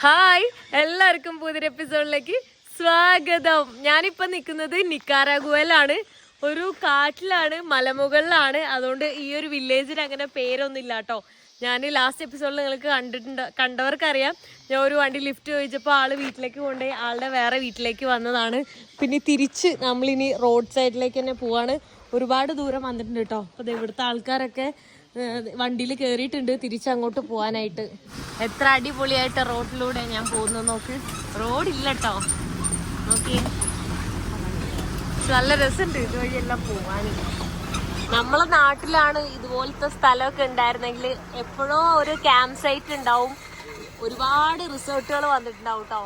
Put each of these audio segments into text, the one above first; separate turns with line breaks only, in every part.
Hi, എല്ലാവർക്കും പുതിയൊരു എപ്പിസോഡിലേക്ക് സ്വാഗതം. ഞാനിപ്പോൾ നിൽക്കുന്നത് നിക്കാരാഗുവയിലാണ്. ഒരു കാട്ടിലാണ്, മലമുകളിലാണ്. അതുകൊണ്ട് ഈ ഒരു വില്ലേജിന് അങ്ങനെ പേരൊന്നും ഇല്ല കേട്ടോ. ഞാൻ ലാസ്റ്റ് എപ്പിസോഡിൽ നിങ്ങൾക്ക് കണ്ടവർക്കറിയാം. ഞാൻ ഒരു വണ്ടി ലിഫ്റ്റ് ചോദിച്ചപ്പോൾ ആൾ വീട്ടിലേക്ക് കൊണ്ടുപോയി ആളുടെ വേറെ വീട്ടിലേക്ക് വന്നതാണ്. പിന്നെ തിരിച്ച് നമ്മളിനി റോഡ് സൈഡിലേക്ക് തന്നെ പോവാണ്. ഒരുപാട് ദൂരം വന്നിട്ടുണ്ട് കേട്ടോ. അപ്പോൾ ഇവിടുത്തെ ആൾക്കാരൊക്കെ വണ്ടിയിൽ കയറിയിട്ടുണ്ട് തിരിച്ചങ്ങോട്ട് പോകാനായിട്ട്. എത്ര അടിപൊളിയായിട്ട് റോഡിലൂടെ ഞാൻ പോകുന്നത് നോക്ക്. റോഡില്ല കേട്ടോ, നോക്കി. നല്ല രസമുണ്ട് ഇതുവഴിയെല്ലാം പോവാൻ. നമ്മളെ നാട്ടിലാണ് ഇതുപോലത്തെ സ്ഥലമൊക്കെ ഉണ്ടായിരുന്നെങ്കിൽ എപ്പോഴോ ഒരു ക്യാമ്പ് സൈറ്റ് ഉണ്ടാവും, ഒരുപാട് റിസോർട്ടുകൾ വന്നിട്ടുണ്ടാവും കേട്ടോ,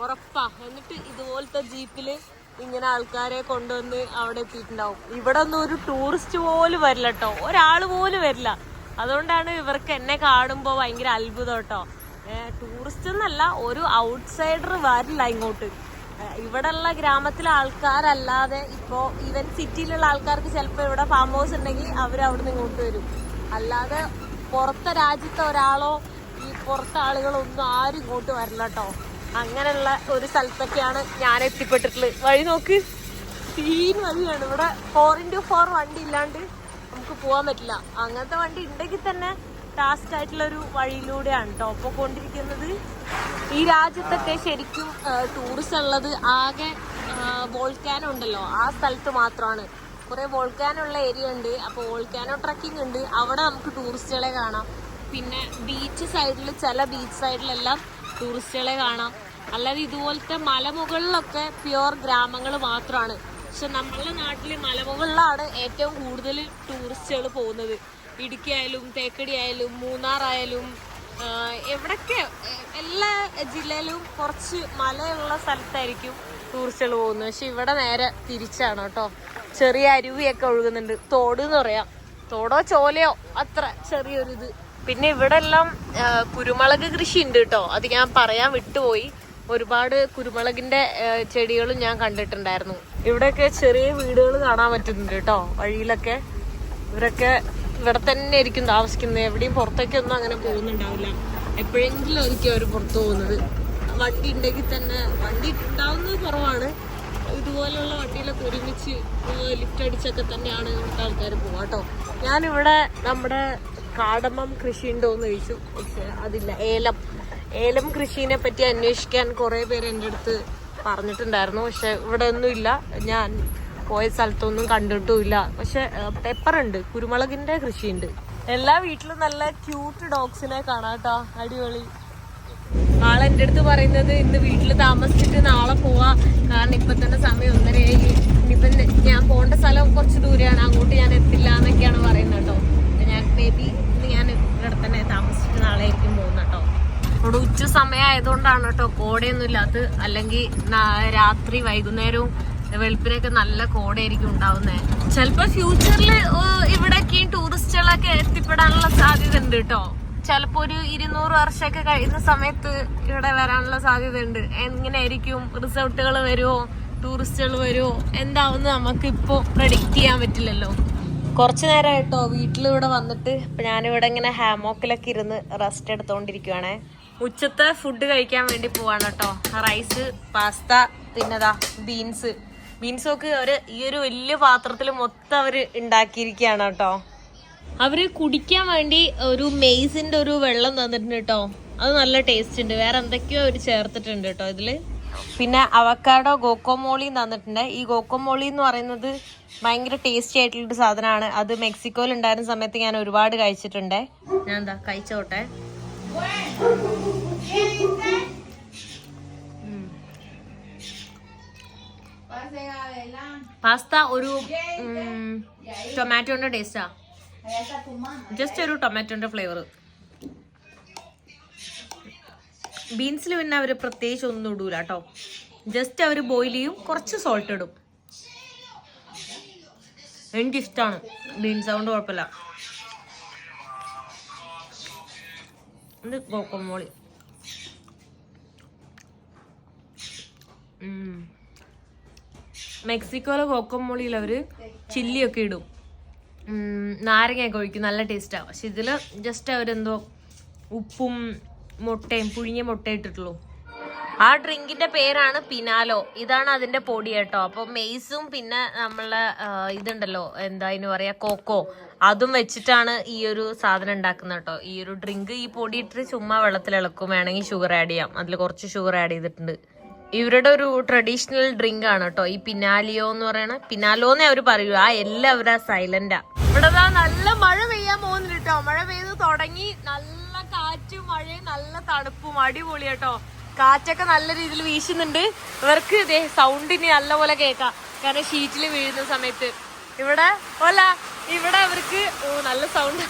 ഉറപ്പാ. എന്നിട്ട് ഇതുപോലത്തെ ജീപ്പില് ഇങ്ങനെ ആൾക്കാരെ കൊണ്ടുവന്ന് അവിടെ എത്തിയിട്ടുണ്ടാവും. ഇവിടെ ഒന്നും ഒരു ടൂറിസ്റ്റ് പോലും വരില്ല കേട്ടോ, ഒരാൾ പോലും വരില്ല. അതുകൊണ്ടാണ് ഇവർക്ക് എന്നെ കാണുമ്പോൾ ഭയങ്കര അത്ഭുതം കേട്ടോ. ടൂറിസ്റ്റ് എന്നല്ല, ഒരു ഔട്ട്സൈഡർ വരില്ല ഇങ്ങോട്ട്. ഇവിടെ ഉള്ള ഗ്രാമത്തിലെ ആൾക്കാരല്ലാതെ ഇപ്പോൾ ഈവൻ സിറ്റിയിലുള്ള ആൾക്കാർക്ക് ചിലപ്പോൾ ഇവിടെ ഫാം ഹൗസ് ഉണ്ടെങ്കിൽ അവരവിടെ നിന്ന് ഇങ്ങോട്ട് വരും. അല്ലാതെ പുറത്തെ രാജ്യത്തെ ഒരാളോ ഈ പുറത്തെ ആളുകളൊന്നും ആരും ഇങ്ങോട്ട് വരില്ല കേട്ടോ. അങ്ങനെയുള്ള ഒരു സ്ഥലത്തൊക്കെയാണ് ഞാൻ എത്തിപ്പെട്ടിട്ടുള്ളത്. വഴി നോക്ക്, സീൻ വഴിയാണ്. ഇവിടെ 4x4 വണ്ടി ഇല്ലാണ്ട് നമുക്ക് പോകാൻ പറ്റില്ല. അങ്ങനത്തെ വണ്ടി ഉണ്ടെങ്കിൽ തന്നെ ടാസ്ക് ആയിട്ടുള്ള ഒരു വഴിയിലൂടെയാണ് കേട്ടോ ഇപ്പോൾ കൊണ്ടിരിക്കുന്നത്. ഈ രാജ്യത്തൊക്കെ ശരിക്കും ടൂറിസ്റ്റ് ഉള്ളത് ആകെ വോൾക്കാനോ ഉണ്ടല്ലോ, ആ സ്ഥലത്ത് മാത്രമാണ്. കുറേ വോൾക്കാനുള്ള ഏരിയ ഉണ്ട്. അപ്പോൾ വോൾക്കാനോ ട്രക്കിംഗ് ഉണ്ട്, അവിടെ നമുക്ക് ടൂറിസ്റ്റുകളെ കാണാം. പിന്നെ ബീച്ച് സൈഡിൽ, ചില ബീച്ച് സൈഡിലെല്ലാം ടൂറിസ്റ്റുകളെ കാണാം. അല്ലാതെ ഇതുപോലത്തെ മലമുകളിലൊക്കെ പ്യുവർ ഗ്രാമങ്ങൾ മാത്രമാണ്. പക്ഷെ നമ്മളുടെ നാട്ടിൽ മലമുകളിലാണ് ഏറ്റവും കൂടുതൽ ടൂറിസ്റ്റുകൾ പോകുന്നത്. ഇടുക്കി ആയാലും തേക്കടി ആയാലും മൂന്നാറായാലും എവിടൊക്കെ എല്ലാ ജില്ലയിലും കുറച്ച് മലയുള്ള സ്ഥലത്തായിരിക്കും ടൂറിസ്റ്റുകൾ പോകുന്നത്. പക്ഷെ ഇവിടെ നേരെ തിരിച്ചാണ് കേട്ടോ. ചെറിയ അരുവിയൊക്കെ ഒഴുകുന്നുണ്ട്, തോട് എന്ന് പറയാം, തോടോ ചോലയോ അത്ര ചെറിയൊരിത്. പിന്നെ ഇവിടെ എല്ലാം കുരുമുളക് കൃഷി ഉണ്ട് കേട്ടോ, അത് ഞാൻ പറയാൻ വിട്ടുപോയി. ഒരുപാട് കുരുമുളകിന്റെ ചെടികളും ഞാൻ കണ്ടിട്ടുണ്ടായിരുന്നു. ഇവിടെയൊക്കെ ചെറിയ വീടുകൾ കാണാൻ പറ്റുന്നുണ്ട് കേട്ടോ വഴിയിലൊക്കെ. ഇവരൊക്കെ ഇവിടെ തന്നെ ആയിരിക്കും താമസിക്കുന്നത്, എവിടെയും പുറത്തേക്കൊന്നും അങ്ങനെ പോകുന്നുണ്ടാവില്ല. എപ്പോഴെങ്കിലും ആയിരിക്കും അവർ പുറത്തു പോകുന്നത്. വണ്ടി ഉണ്ടെങ്കിൽ തന്നെ, വണ്ടി ഉണ്ടാവുന്നത് കുറവാണ്. ഇതുപോലുള്ള വണ്ടിയിലൊക്കെ ഒരുമിച്ച് ലിഫ്റ്റ് അടിച്ചൊക്കെ തന്നെയാണ് ഇവിടുത്തെ ആൾക്കാർ പോവാ കേട്ടോ. ഞാനിവിടെ നമ്മുടെ കാടമം കൃഷി ഉണ്ടോയെന്ന് ചോദിച്ചു, പക്ഷെ അതില്ല. ഏലം കൃഷിനെ പറ്റി അന്വേഷിക്കാൻ കുറേ പേര് എൻ്റെ അടുത്ത് പറഞ്ഞിട്ടുണ്ടായിരുന്നു. പക്ഷെ ഇവിടെ ഒന്നുമില്ല, ഞാൻ പോയ സ്ഥലത്തൊന്നും കണ്ടിട്ടുമില്ല. പക്ഷെ പെപ്പറുണ്ട്, കുരുമുളകിന്റെ കൃഷിയുണ്ട്. എല്ലാ വീട്ടിലും നല്ല ക്യൂട്ട് ഡോഗ്സിനെ കാണാം കേട്ടോ, അടിപൊളി. ആളെൻ്റെ അടുത്ത് പറയുന്നത് ഇന്ന് വീട്ടിൽ താമസിച്ചിട്ട് നാളെ പോവാ, കാരണം ഇപ്പൊ തന്നെ സമയം 1:30. ഇനിയിപ്പം ഞാൻ പോകേണ്ട സ്ഥലം കുറച്ച് ദൂരെയാണ്, അങ്ങോട്ട് ഞാൻ എത്തില്ല എന്നൊക്കെയാണ് പറയുന്നത് കേട്ടോ. ഞാൻ മേ ബി ഇന്ന് ഞാൻ ഇവിടെ തന്നെ താമസിച്ചിട്ട് നാളെ ആയിരിക്കും പോകുന്നത് കേട്ടോ. ഇവിടെ ഉച്ച സമയമായതുകൊണ്ടാണ് കേട്ടോ കോടയൊന്നും ഇല്ലാത്തത്. അല്ലെങ്കിൽ രാത്രി വൈകുന്നേരവും വെളുപ്പിനൊക്കെ നല്ല കോടയായിരിക്കും ഉണ്ടാവുന്നത്. ചിലപ്പോൾ ഫ്യൂച്ചറിൽ ഇവിടേക്ക് ടൂറിസ്റ്റുകളൊക്കെ എത്തിപ്പെടാനുള്ള സാധ്യത ഉണ്ട് കേട്ടോ. ചിലപ്പോ ഒരു 200 വർഷമൊക്കെ കഴിയുന്ന സമയത്ത് ഇവിടെ വരാനുള്ള സാധ്യത ഉണ്ട്. എങ്ങനെയായിരിക്കും, റിസോർട്ടുകൾ വരുമോ, ടൂറിസ്റ്റുകൾ വരുമോ, എന്താവുന്ന നമുക്ക് ഇപ്പോൾ പ്രെഡിക്റ്റ് ചെയ്യാൻ പറ്റില്ലല്ലോ. കുറച്ചു നേരം കേട്ടോ വീട്ടിലിവിടെ വന്നിട്ട് ഇപ്പം ഞാനിവിടെ ഇങ്ങനെ ഹാമോക്കിലൊക്കെ ഇരുന്ന് റെസ്റ്റ് എടുത്തോണ്ടിരിക്കുവാണേ. ഉച്ചത്തെ ഫുഡ് കഴിക്കാൻ വേണ്ടി പോവാണ് കേട്ടോ. റൈസ്, പാസ്ത, പിന്നെതാ ബീൻസൊക്കെ ഈ ഒരു വലിയ പാത്രത്തിൽ മൊത്തം അവർ ഉണ്ടാക്കിയിരിക്കുകയാണ് കേട്ടോ. അവര് കുടിക്കാൻ വേണ്ടി ഒരു മെയ്സിന്റെ ഒരു വെള്ളം തന്നിട്ടുണ്ട് കേട്ടോ, അത് നല്ല ടേസ്റ്റ് ഉണ്ട്. വേറെ എന്തൊക്കെയോ അവർ ചേർത്തിട്ടുണ്ട് കേട്ടോ ഇതില്. പിന്നെ അവക്കാഡോ ഗോക്കോമോളി തന്നിട്ടുണ്ട്. ഈ ഗോക്കോമോളി എന്ന് പറയുന്നത് ഭയങ്കര ടേസ്റ്റി ആയിട്ടുള്ളൊരു സാധനമാണ്. അത് മെക്സിക്കോയിൽ ഉണ്ടായിരുന്ന സമയത്ത് ഞാൻ ഒരുപാട് കഴിച്ചിട്ടുണ്ട്. ഞാൻ എന്താ കഴിച്ചോട്ടെ. പാസ്ത ഒരു ടൊമാറ്റോന്റെ ടേസ്റ്റാ, ജസ്റ്റ് ഒരു ടൊമാറ്റോന്റെ ഫ്ലേവർ. ബീൻസിൽ പിന്നെ അവർ പ്രത്യേകിച്ച് ഒന്നും ഇടൂല കേട്ടോ, ജസ്റ്റ് അവർ ബോയിൽ ചെയ്യും, കുറച്ച് സോൾട്ട് ഇടും. എനിക്കിഷ്ടമാണ് ബീൻസ്, അതുകൊണ്ട് കുഴപ്പമില്ല. ഇത് ഗോക്കോമോളി. മെക്സിക്കോയിലെ ഗോക്കോമോളിയിൽ അവർ ചില്ലിയൊക്കെ ഇടും, നാരങ്ങയൊക്കെ ഒഴിക്കും, നല്ല ടേസ്റ്റാണ്. പക്ഷെ ഇതിൽ ജസ്റ്റ് അവരെന്തോ ഉപ്പും മുട്ടയും പുഴുങ്ങിയ മുട്ട ഇട്ടിട്ടുള്ളൂ. ആ ഡ്രിങ്കിന്റെ പേരാണ് പിനാലോ. ഇതാണ് അതിന്റെ പൊടി കേട്ടോ. അപ്പൊ മെയ്സും പിന്നെ നമ്മളെ ഇതുണ്ടല്ലോ, എന്താ അതിന് പറയാ, കോക്കോ, അതും വെച്ചിട്ടാണ് ഈ ഒരു സാധനം ഉണ്ടാക്കുന്നത് കേട്ടോ. ഈ ഒരു ഡ്രിങ്ക് ഈ പൊടി ഇട്ടിട്ട് ചുമ്മാ വെള്ളത്തിൽ ഇളക്കും. വേണമെങ്കിൽ ഷുഗർ ആഡ് ചെയ്യാം. അതിൽ കുറച്ച് ഷുഗർ ആഡ് ചെയ്തിട്ടുണ്ട്. ഇവരുടെ ഒരു ട്രഡീഷണൽ ഡ്രിങ്ക് ആണ് കേട്ടോ ഈ പിനാലിയോ എന്ന് പറയണ. പിനാലോന്നേ അവര് പറയൂ. ആ എല്ലാവരും സൈലന്റാ. ഇവിടെ നല്ല മഴ പെയ്യാൻ പോകുന്നില്ല കേട്ടോ. മഴ പെയ്ത് തുടങ്ങി. നല്ല കാറ്റും മഴയും നല്ല തണുപ്പും അടിപൊളി കേട്ടോ. കാറ്റൊക്കെ നല്ല രീതിയിൽ വീശുന്നുണ്ട്. ഇവർക്ക് ഇതേ സൗണ്ടിന് നല്ലപോലെ കേൾക്കാം, കാരണം ഷീറ്റിൽ വീഴുന്ന സമയത്ത്. ഇവിടെ ഇവിടെ അവർക്ക് നല്ല സൗണ്ട്.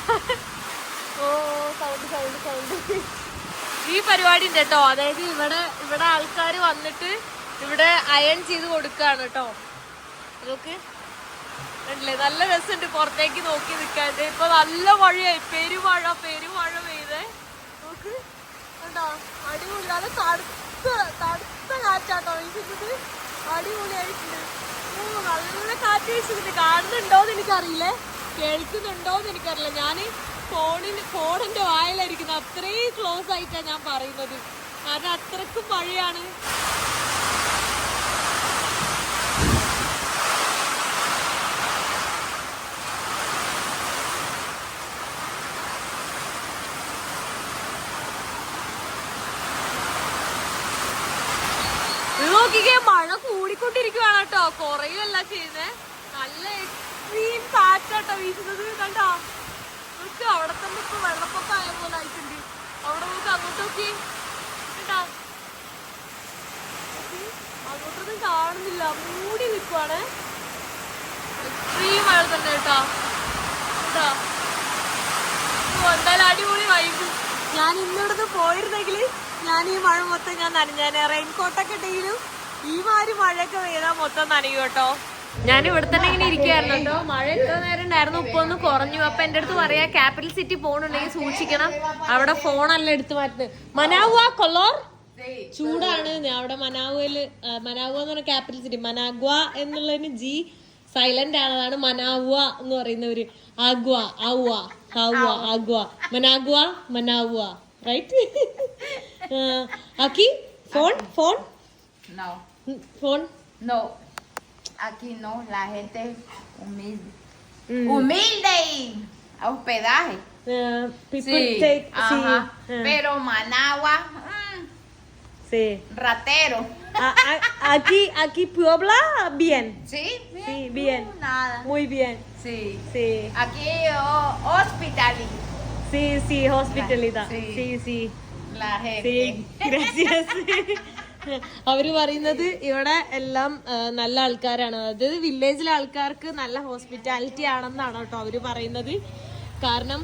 സൗണ്ട് ഈ പരിപാടി ഉണ്ട് കേട്ടോ. അതായത് ഇവിടെ ആൾക്കാർ വന്നിട്ട് ഇവിടെ അയൺ ചെയ്ത് കൊടുക്കാണ് കേട്ടോ. അതൊക്കെ ഉണ്ടല്ലേ, നല്ല രസമുണ്ട് പുറത്തേക്ക് നോക്കി നിൽക്കാണ്ട്. ഇപ്പൊ നല്ല മഴയായി, പെരുമഴ പെയ്തേ. നോക്ക് കണ്ടോ, അടിപൊളി. നല്ല തടുത്ത കാറ്റാട്ടോ വീശുന്നത്. അടിപൊളിയായിട്ടുണ്ട്. നല്ല കാറ്റ് വീശുന്നുണ്ട്. കാണുന്നുണ്ടോന്ന് എനിക്കറിയില്ലേ, കേൾക്കുന്നുണ്ടോന്ന് എനിക്കറിയില്ല. ഞാന് ഫോണിന്റെ വായിലായിരിക്കുന്നത്. അത്രയും ക്ലോസ് ആയിട്ടാണ് ഞാൻ പറയുന്നത്, കാരണം അത്രക്കും മഴയാണ്. നോക്കിക്കേ, മഴ കൂടിക്കൊണ്ടിരിക്കുവാണ് കേട്ടോ, കുറയല്ല ചെയ്യുന്നേ. നല്ല എക്സ്ട്രീം കാറ്റാട്ടോ വീശുന്നത്. കണ്ടോ, നോക്ക് അവിടെ തന്നെ ഇപ്പൊ വെള്ളപ്പൊക്കം ആയ പോലെ ആയിട്ടുണ്ട്. അവിടെ നോക്ക്, അങ്ങോട്ട് നോക്കി കേട്ടാ, അങ്ങോട്ടൊന്നും കാണുന്നില്ല, മൂടി നിൽക്കുവാണ്. എക്സ്ട്രീം മഴ തന്നെ കേട്ടോ. കേട്ടോ, എന്തായാലും അടിപൊളി വൈബ്. ഞാൻ ഇന്നിവിടുന്ന് പോയിരുന്നെങ്കിൽ ഞാൻ ഈ മഴ മൊത്തം ഞാൻ നനഞ്ഞാനെ. റെയിൻകോട്ടൊക്കെ ഇട്ടെങ്കിലും ഈ മാതിരി മഴയൊക്കെ പെയ്താൽ മൊത്തം നനയും കേട്ടോ. ഞാൻ ഇവിടെ തന്നെ ഇങ്ങനെ ഇരിക്കുകയായിരുന്നു കേട്ടോ. മഴ എത്ര നേരം ഉണ്ടായിരുന്നു, ഇപ്പൊ ഒന്ന് കുറഞ്ഞു. അപ്പൊ എന്റെ അടുത്ത് പറയാ, ക്യാപിറ്റൽ സിറ്റി പോകണുണ്ടെങ്കിൽ സൂക്ഷിക്കണം, അവിടെ ഫോണല്ല എടുത്തു മാറ്റുന്നത്. മനാവുക കൊള്ളോർ ചൂടാണ് അവിടെ. മനാവുക എന്ന് പറഞ്ഞ ക്യാപിറ്റൽ സിറ്റി. മനാഗ്വ എന്നുള്ളതിന് ജി സൈലന്റ് ആണ്. അതാണ് മനാവുക എന്ന് പറയുന്നവര്. ആഗ്വ ആവുക ആവുക ആഗ്വ മനാവുക right. Aquí, phone.
No.
Phone.
No. Aquí no, la gente humilde. Humilde y hospedaje.
People
Sí.
take.
Ajá.
Sí.
Pero Managua,
Sí.
ratero.
Aquí Puebla, bien.
¿Sí?
Sí, bien.
Nada.
Muy bien.
Sí.
Sí.
Aquí hospitality.
Sí, hospitalidad.
Sí.
Sí.
La gente.
Sí, gracias. അവര് പറയുന്നത് ഇവിടെ എല്ലാം നല്ല ആൾക്കാരാണ്. അതായത് വില്ലേജിലെ ആൾക്കാർക്ക് നല്ല ഹോസ്പിറ്റാലിറ്റി ആണെന്നാണ് കേട്ടോ അവര് പറയുന്നത്. കാരണം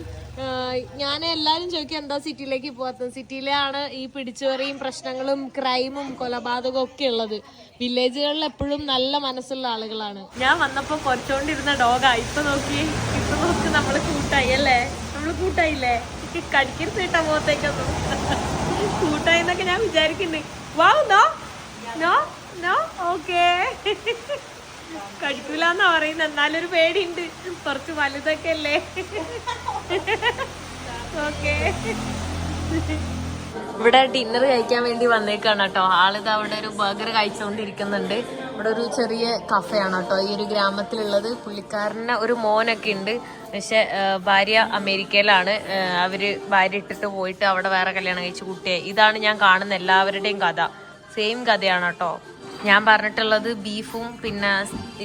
ഞാൻ എല്ലാരും ചോദിക്കും എന്താ സിറ്റിയിലേക്ക് പോകാത്തത്. സിറ്റിയിലാണ് ഈ പിടിച്ചുപറിയും പ്രശ്നങ്ങളും ക്രൈമും കൊലപാതകവും ഒക്കെ ഉള്ളത്. വില്ലേജുകളിൽ എപ്പോഴും നല്ല മനസ്സുള്ള ആളുകളാണ്. ഞാൻ വന്നപ്പോ കുറച്ചോണ്ടിരുന്ന ഡോഗാ ഇപ്പൊ നോക്കി നമ്മള് കൂട്ടായി അല്ലേ, നമ്മള് കൂട്ടായില്ലേ. കടിക്കരുത് കേട്ടോ മുഖത്തേക്കൊന്നും. കൂട്ടായി എന്നൊക്കെ ഞാൻ വിചാരിക്കുന്നുണ്ട്. വാവ്, നോ ഓക്കേ. കടിക്കൂലെന്നാ പറയുന്നത്, എന്നാലൊരു പേടിയുണ്ട്, കുറച്ച് വലുതൊക്കെ അല്ലേ. ഓക്കേ, ഇവിടെ ഡിന്നർ കഴിക്കാൻ വേണ്ടി വന്നേക്കാണ് കേട്ടോ. ആളിത് അവിടെ ഒരു ബർഗർ കഴിച്ചുകൊണ്ടിരിക്കുന്നുണ്ട്. ഇവിടെ ഒരു ചെറിയ കഫയാണ് കേട്ടോ ഈ ഒരു ഗ്രാമത്തിലുള്ളത്. പുള്ളിക്കാരന് ഒരു മോനൊക്കെ ഉണ്ട്, പക്ഷെ ഭാര്യ അമേരിക്കയിലാണ്. അവര് ഭാര്യ ഇട്ടിട്ട് പോയിട്ട് അവിടെ വേറെ കല്യാണം കഴിച്ച് കുട്ടിയെ. ഇതാണ് ഞാൻ കാണുന്ന എല്ലാവരുടെയും കഥ, സെയിം കഥയാണ് കേട്ടോ. ഞാൻ പറഞ്ഞിട്ടുള്ളത് ബീഫും പിന്നെ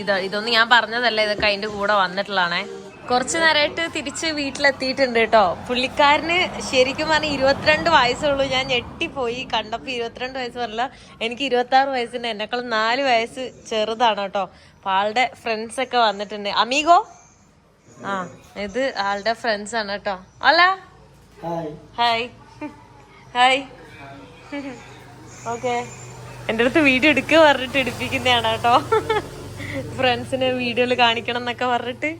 ഇതൊന്നും ഞാൻ പറഞ്ഞതല്ല, ഇതൊക്കെ അതിന്റെ കൂടെ വന്നിട്ടുള്ളതാണേ. കുറച്ചു നേരമായിട്ട് തിരിച്ച് വീട്ടിലെത്തിയിട്ടുണ്ട് കേട്ടോ. പുള്ളിക്കാരന് ശരിക്കും പറഞ്ഞാൽ 22 വയസ്സുള്ളൂ. ഞാൻ ഞെട്ടിപ്പോയി കണ്ടപ്പോൾ. 22 വയസ്സ് പറഞ്ഞില്ല, എനിക്ക് 26 വയസ്സുണ്ട്. എന്നെക്കാൾ 4 വയസ്സ് ചെറുതാണ് കേട്ടോ. അപ്പൊ ആളുടെ ഫ്രണ്ട്സ് ഒക്കെ വന്നിട്ടുണ്ട്. അമീഗോ, ഇത് ആളുടെ ഫ്രണ്ട്സ് ആണ് കേട്ടോ. അല്ല, ഹായ് ഓക്കെ. എൻ്റെ അടുത്ത് വീഡിയോ എടുക്കുക പറഞ്ഞിട്ട് എടുപ്പിക്കുന്നതാണ് കേട്ടോ. ഫ്രണ്ട്സിന് വീഡിയോയിൽ കാണിക്കണം എന്നൊക്കെ പറഞ്ഞിട്ട്.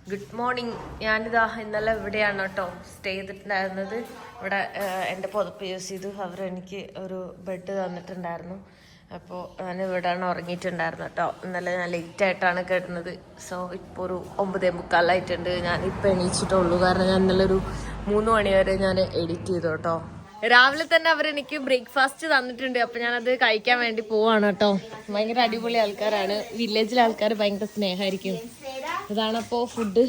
Good morning. ഞാനിതാ ഇന്നലെ ഇവിടെയാണ് കേട്ടോ സ്റ്റേ ചെയ്തിട്ടുണ്ടായിരുന്നത്. ഇവിടെ എൻ്റെ പുതപ്പ് യൂസ് ചെയ്തു. അവരെനിക്ക് ഒരു ബെഡ് തന്നിട്ടുണ്ടായിരുന്നു. അപ്പോൾ ഞാൻ ഇവിടെയാണ് ഉറങ്ങിയിട്ടുണ്ടായിരുന്നു കേട്ടോ. ഇന്നലെ ഞാൻ ലേറ്റായിട്ടാണ് കിടന്നത്. സോ ഇപ്പോൾ ഒരു 9:45 ഞാൻ ഇപ്പോൾ എണീച്ചിട്ടുള്ളൂ. കാരണം ഞാൻ ഇന്നലെ ഒരു 3 മണി വരെ ഞാൻ എഡിറ്റ് ചെയ്തു കേട്ടോ. രാവിലെ തന്നെ അവരെനിക്ക് ബ്രേക്ക്ഫാസ്റ്റ് തന്നിട്ടുണ്ട്. അപ്പൊ ഞാനത് കഴിക്കാൻ വേണ്ടി പോവാണ് കേട്ടോ. ഭയങ്കര അടിപൊളി ആൾക്കാരാണ്. വില്ലേജിലെ ആൾക്കാർ ഭയങ്കര സ്നേഹമായിരിക്കും. ഇതാണപ്പോ ഫുഡ്.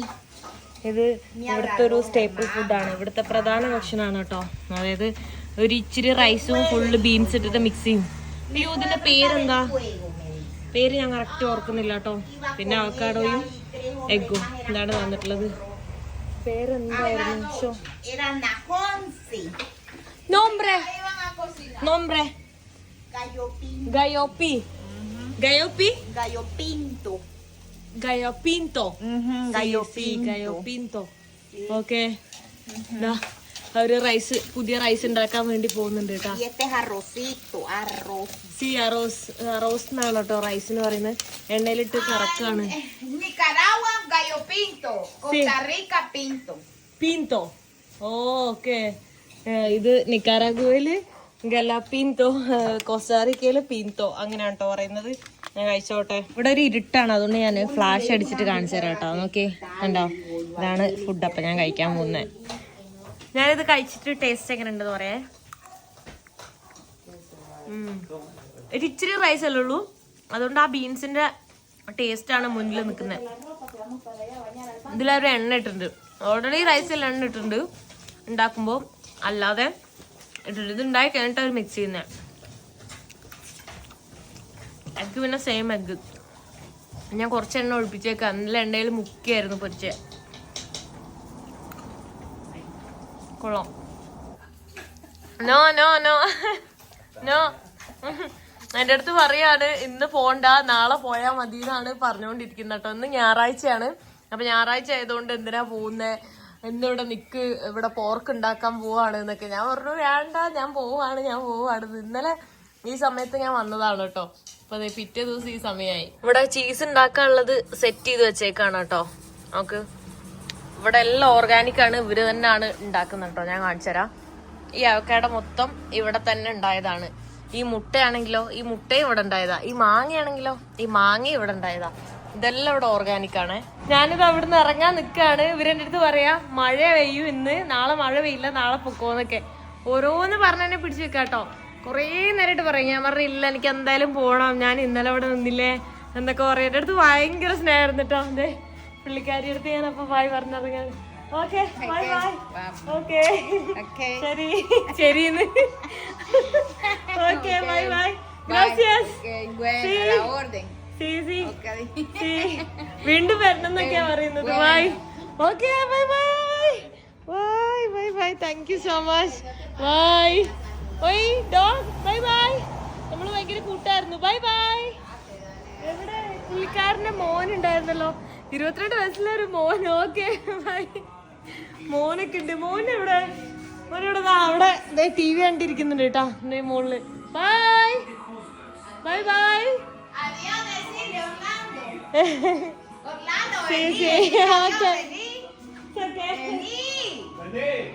ഇത് ഇവിടുത്തെ ഒരു സ്റ്റേപ്പിൾ ഫുഡാണ്. ഇവിടുത്തെ പ്രധാന ഭക്ഷണമാണ് കേട്ടോ. അതായത് ഒരു ഇച്ചിരി റൈസും ഫുള്ള് ബീൻസ് ഇട്ടിട്ട് മിക്സ് ചെയ്യും. അയ്യോ ഇതിന്റെ പേരെന്താ? പേര് ഞാൻ കറക്റ്റ് ഓർക്കുന്നില്ല കേട്ടോ. പിന്നെ അവക്കാഡോയും എഗ്ഗും എന്താണ് തന്നിട്ടുള്ളത്. പേരെന്തായിരുന്നു? Nombre. Nombre. Gallo pinto. Gallo pinto. Gallo pinto. Okay. അവര് റൈസ്, പുതിയ റൈസ് ഉണ്ടാക്കാൻ വേണ്ടി പോകുന്നുണ്ട് കേട്ടോ. അറോസ് എന്നാണ് കേട്ടോ റൈസ് എന്ന് പറയുന്നത്. എണ്ണയിലിട്ട് കറക്കാണ്. പിന്തോ. ഓക്കെ. ഇത് നിക്കാരാഗുവയില് ഗലാപീന്തോ, കോസ്റ്റാറിക്കയില് പീന്തോ, അങ്ങനെയാണ് കേട്ടോ പറയുന്നത്. ഞാൻ കഴിച്ചോട്ടെ. ഇവിടെ ഒരു ഇരുട്ടാണ്, അതുകൊണ്ട് ഞാൻ ഫ്ലാഷ് അടിച്ചിട്ട് കാണിച്ചു തരാം കേട്ടോ. നോക്കി കണ്ടോ, ഇതാണ് ഫുഡ്. അപ്പൊ ഞാൻ കഴിക്കാൻ പോകുന്നത്. ഞാനിത് കഴിച്ചിട്ട് ടേസ്റ്റ് എങ്ങനെ ഉണ്ടെന്ന് പറയാ. ഒരു ഇച്ചിരി റൈസ് അല്ലേ ഉള്ളൂ, അതുകൊണ്ട് ആ ബീൻസിന്റെ ടേസ്റ്റ് ആണ് മുന്നിൽ നിൽക്കുന്നത്. ഇതിലൊരു എണ്ണ ഇട്ടിട്ടുണ്ട്. ഓൾറെഡി റൈസിൽ എണ്ണ ഇട്ടിട്ടുണ്ട് ഉണ്ടാക്കുമ്പോൾ, അല്ലാതെ ഇട്ടിട്ട് ഇത് ഉണ്ടായി കഴിഞ്ഞിട്ട് അവർ മിക്സ് ചെയ്യുന്നത്. എഗ്ഗ് പിന്നെ സെയിം എഗ്ഗ്. ഞാൻ കുറച്ച് എണ്ണ ഒഴിപ്പിച്ചേക്കാം. നല്ല എണ്ണയിൽ മുക്കിയായിരുന്നു പൊരിച്ചേ. കൊള്ളാം. നോ നോ നോ നോ എൻ്റെ അടുത്ത് പറയാണ് ഇന്ന് പോണ്ട, നാളെ പോയാൽ മതി എന്നാണ് പറഞ്ഞുകൊണ്ടിരിക്കുന്നത് കേട്ടോ. ഇന്ന് ഞായറാഴ്ചയാണ്. അപ്പൊ ഞായറാഴ്ച ആയതുകൊണ്ട് എന്തിനാ പോകുന്നത്, എന്നിവിടെ നിക്ക്, ഇവിടെ പോർക്ക് ഉണ്ടാക്കാൻ പോവാണ് എന്നൊക്കെ. ഞാൻ പറഞ്ഞു വേണ്ട, ഞാൻ പോവാണ്. ഇന്നലെ ഈ സമയത്ത് ഞാൻ വന്നതാണ് കേട്ടോ. അപ്പൊ പിറ്റേ ദിവസം ഈ സമയമായി. ഇവിടെ ചീസ് ഉണ്ടാക്കാനുള്ളത് സെറ്റ് ചെയ്ത് വെച്ചേക്കാണ് കേട്ടോ. നമുക്ക് ഇവിടെ എല്ലാം ഓർഗാനിക് ആണ്. ഇവര് തന്നെയാണ് ഉണ്ടാക്കുന്നത് കേട്ടോ. ഞാൻ കാണിച്ചു തരാം. ഈ അവക്കാട മൊത്തം ഇവിടെ തന്നെ ഉണ്ടായതാണ്. ഈ മുട്ടയാണെങ്കിലോ ഈ മുട്ടയും ഇവിടെ ഉണ്ടായതാ. ഈ മാങ്ങയാണെങ്കിലോ ഈ മാങ്ങയും ഇവിടെ ഉണ്ടായതാ. ഇതെല്ലാം ഇവിടെ ഓർഗാനിക് ആണ്. ഞാനിത് അവിടുന്ന് ഇറങ്ങാൻ നിൽക്കുകയാണ്. ഇവരെന്റെ അടുത്ത് പറയാ മഴ പെയ്യും ഇന്ന്, നാളെ മഴ പെയ്യില്ല, നാളെ പൊക്കോന്നൊക്കെ ഓരോന്ന് പറഞ്ഞെന്നെ പിടിച്ചു വെക്കാട്ടോ. കുറേ നേരമായിട്ട് പറയും. ഞാൻ പറഞ്ഞു ഇല്ല, എനിക്ക് എന്തായാലും പോകണം, ഞാൻ ഇന്നലെ അവിടെ നിന്നില്ലേ എന്നൊക്കെ പറയും. എൻ്റെ അടുത്ത് ഭയങ്കര സ്നേഹമായിരുന്നു കേട്ടോ. അതെ, പുള്ളിക്കാരി അടുത്ത് ഞാൻ അപ്പൊ ബായ് പറഞ്ഞിറങ്ങാൻ. Okay bye bye. ഓക്കെ ശരി ശരിന്ന്. Okay bye bye. ഗ്രാസിയസ്. വീണ്ടും വരണമെന്നൊക്കെയാ പറയുന്നത്. Bye. Okay bye bye bye bye bye. Thank you so much. Bye. ഓയ് ഡോഗ് ബൈ ബൈ. നമ്മള് ഭയങ്കര കൂട്ടായിരുന്നു. Bye bye. എവിടെ പുള്ളിക്കാരന്റെ മോൻ ഉണ്ടായിരുന്നല്ലോ, 22 വയസ്സിലെ ഒരു മോൻ. Okay bye. മോനൊക്കെ ഉണ്ട്. മോനെവിടെ? അവിടെ TV കണ്ടിരിക്കുന്നുണ്ട് കേട്ടോ എന്റെ മോളില്. By bye by.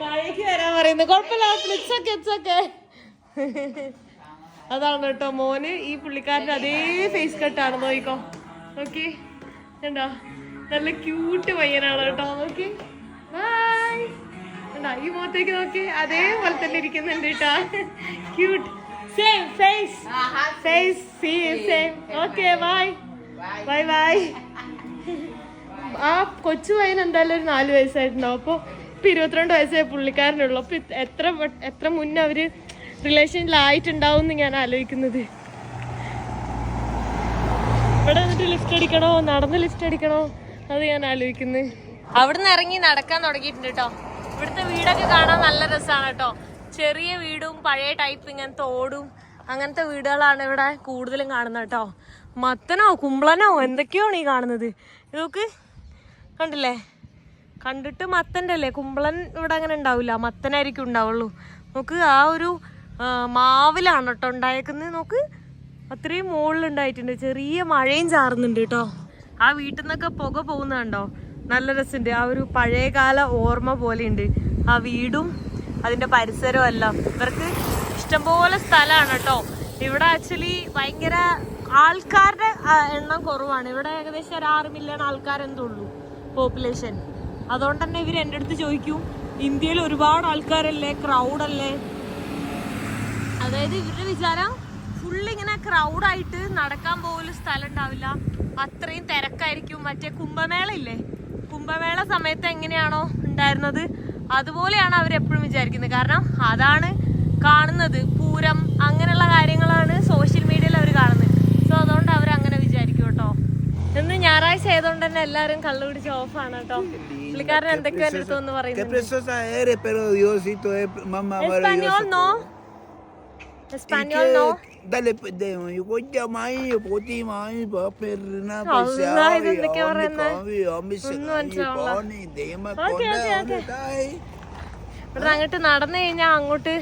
താഴേക്ക് വരാൻ പറയുന്നത്. കുഴപ്പമില്ല. അതാണ് കേട്ടോ മോന്. ഈ പുള്ളിക്കാരൻ്റെ അതേ ഫേസ് കട്ടാണ്. നോക്കിക്കോ. ഓക്കെ കണ്ടോ, നല്ല ക്യൂട്ട് പയ്യനാണ് കേട്ടോ. നോക്കി ബൈ. കണ്ടോ ഈ മുഖത്തേക്ക് നോക്കി, അതേപോലെ തന്നെ ഇരിക്കുന്നുണ്ട് കേട്ടോ. Cute. Same face. Same. Okay bye bye bye. ആ കൊച്ചു പയ്യൻ എന്തായാലും ഒരു 4 വയസ്സായിട്ടുണ്ടാവും. അപ്പോൾ ഇപ്പൊ 22 വയസ്സായ പുള്ളിക്കാരനുള്ളൂ. അപ്പൊ എത്ര മുന്നേ അവര് റിലേഷനിലായിട്ടുണ്ടാവും എന്ന് ഞാൻ ആലോചിക്കുന്നത്. ഇവിടെ വന്നിട്ട് ലിഫ്റ്റ് അടിക്കണോ, നടന്ന് ലിഫ്റ്റ് അടിക്കണോ, അത് ഞാൻ ആലോചിക്കുന്നത്. അവിടുന്ന് ഇറങ്ങി നടക്കാൻ തുടങ്ങിയിട്ടുണ്ട് കേട്ടോ. ഇവിടുത്തെ വീടൊക്കെ കാണാൻ നല്ല രസമാണ് കേട്ടോ. ചെറിയ വീടും പഴയ ടൈപ്പ് ഇങ്ങനത്തെ ഓടും അങ്ങനത്തെ വീടുകളാണ് ഇവിടെ കൂടുതലും കാണുന്നത് കേട്ടോ. മത്തനോ കുമ്പളനോ എന്തൊക്കെയാണ് ഈ കാണുന്നത്. ഇതൊക്കെ കണ്ടില്ലേ, കണ്ടിട്ട് മത്തൻ്റെ അല്ലേ, കുമ്പളൻ ഇവിടെ അങ്ങനെ ഉണ്ടാവില്ല, മത്തനായിരിക്കും ഉണ്ടാവുള്ളൂ. നോക്ക് ആ ഒരു മാവിലാണ് കേട്ടോ ഉണ്ടായേക്കുന്നത്. നോക്ക് അത്രയും മുകളിലുണ്ടായിട്ടുണ്ട്. ചെറിയ മഴയും ചാറുന്നുണ്ട് കേട്ടോ. ആ വീട്ടിൽ നിന്നൊക്കെ പുക പോകുന്നുണ്ടോ, നല്ല രസമുണ്ട്. ആ ഒരു പഴയകാല ഓർമ്മ പോലെയുണ്ട് ആ വീടും അതിൻ്റെ പരിസരവും എല്ലാം. ഇവർക്ക് ഇഷ്ടംപോലെ സ്ഥലമാണ് കേട്ടോ. ഇവിടെ ആക്ച്വലി ഭയങ്കര ആൾക്കാരുടെ എണ്ണം കുറവാണ്. ഇവിടെ ഏകദേശം ഒരു 6 മില്യൺ ആൾക്കാരെന്തോ ഉള്ളൂ പോപ്പുലേഷൻ. അതുകൊണ്ട് തന്നെ ഇവർ എൻ്റെ അടുത്ത് ചോദിക്കും ഇന്ത്യയിൽ ഒരുപാട് ആൾക്കാരല്ലേ, ക്രൗഡല്ലേ. അതായത് ഇവരുടെ വിചാരം ഫുള്ളിങ്ങനെ ക്രൗഡായിട്ട് നടക്കാൻ പോലും സ്ഥലം ഉണ്ടാവില്ല, അത്രയും തിരക്കായിരിക്കും. മറ്റേ കുംഭമേള ഇല്ലേ, കുംഭമേള സമയത്ത് എങ്ങനെയാണോ ഉണ്ടായിരുന്നത് അതുപോലെയാണ് അവരെപ്പോഴും വിചാരിക്കുന്നത്. കാരണം അതാണ് കാണുന്നത്, പൂരം അങ്ങനെയുള്ള കാര്യങ്ങളാണ് സോഷ്യൽ മീഡിയയിൽ അവർ കാണുന്നത്. സോ അതുകൊണ്ട് അവരങ്ങനെ വിചാരിക്കും കേട്ടോ. ഇന്ന് ഞായറാഴ്ച ആയതുകൊണ്ട് തന്നെ എല്ലാരും കള്ളു പിടിച്ച് ഓഫാണ് കേട്ടോ. പുള്ളിക്കാരൻ എന്തൊക്കെയോ എൻ്റെ അടുത്തൊന്ന് പറയുന്നത്. എസ്പാനിയോൾ നോ, എസ്പാനിയോൾ നോ. ഇതെന്തൊക്കെയാ പറയുന്നത് ഒന്നും മനസ്സിലാവില്ല. ഇവിടെ അങ്ങോട്ട് നടന്നു കഴിഞ്ഞാൽ അങ്ങോട്ട്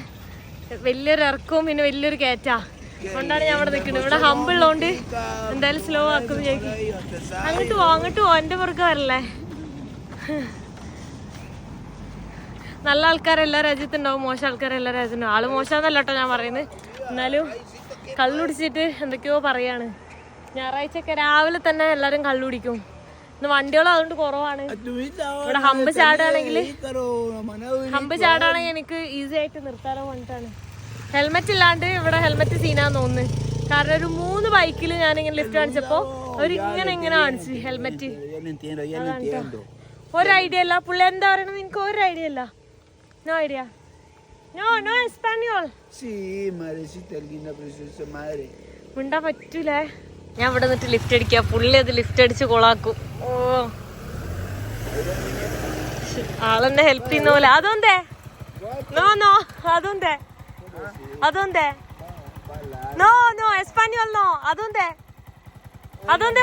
വലിയൊരു ഇറക്കവും പിന്നെ വലിയൊരു കയറ്റാ. അതുകൊണ്ടാണ് ഞാൻ ഇവിടെ നിൽക്കുന്നത്. ഇവിടെ ഹമ്പുള്ളതുകൊണ്ട് എന്തായാലും സ്ലോ ആക്കും വിചാരിക്കും. അങ്ങോട്ട് പോ എൻ്റെ പുറകെ വരല്ലേ. നല്ല ആൾക്കാരെല്ലാ രാജ്യത്തുണ്ടാവും, മോശം ആൾക്കാരെല്ലാ രാജ്യത്തുണ്ടാവും. ആള് മോശമെന്നല്ല കേട്ടോ ഞാൻ പറയുന്നത്, എന്നാലും കള്ളുടിച്ചിട്ട് എന്തൊക്കെയോ പറയാണ്. ഞായറാഴ്ചയൊക്കെ രാവിലെ തന്നെ എല്ലാരും കള്ളുടിക്കും. ഇന്ന് വണ്ടികളും അതുകൊണ്ട് കുറവാണ്. ഇവിടെ ഹമ്പ് ചാടുകയാണെങ്കിൽ എനിക്ക് ഈസി ആയിട്ട് നിർത്താനോ വേണ്ടിട്ടാണ്. ഹെൽമെറ്റ് ഇല്ലാണ്ട് ഇവിടെ ഹെൽമെറ്റ് സീനാന്ന് തോന്നുന്നു. കാരണം ഒരു 3 ബൈക്കിൽ ഞാനിങ്ങനെ ലിഫ്റ്റ് കാണിച്ചപ്പോ അവരിങ്ങനെ കാണിച്ചു ഹെൽമെറ്റ്. ഒരു ഐഡിയ അല്ല പുള്ളി എന്താ പറയണത്, എനിക്ക് ഒരു ഐഡിയ അല്ല. No idea. നോ എസ്പാനിയോൾ മിണ്ടാ പറ്റൂലേ. ഞാൻ ഇവിടെ നിന്നിട്ട് ലിഫ്റ്റ് അടിക്കുക, പുള്ളി അത് ലിഫ്റ്റ് അടിച്ച് കൊളാക്കും. ഓ ആളെന്നെ ഹെൽപ്പ് ചെയ്യുന്ന പോലെ. അതൊന്തേ നോ അതൊന്തേ നോ എസ്പാനിയോൾ നോ അതൊന്തേ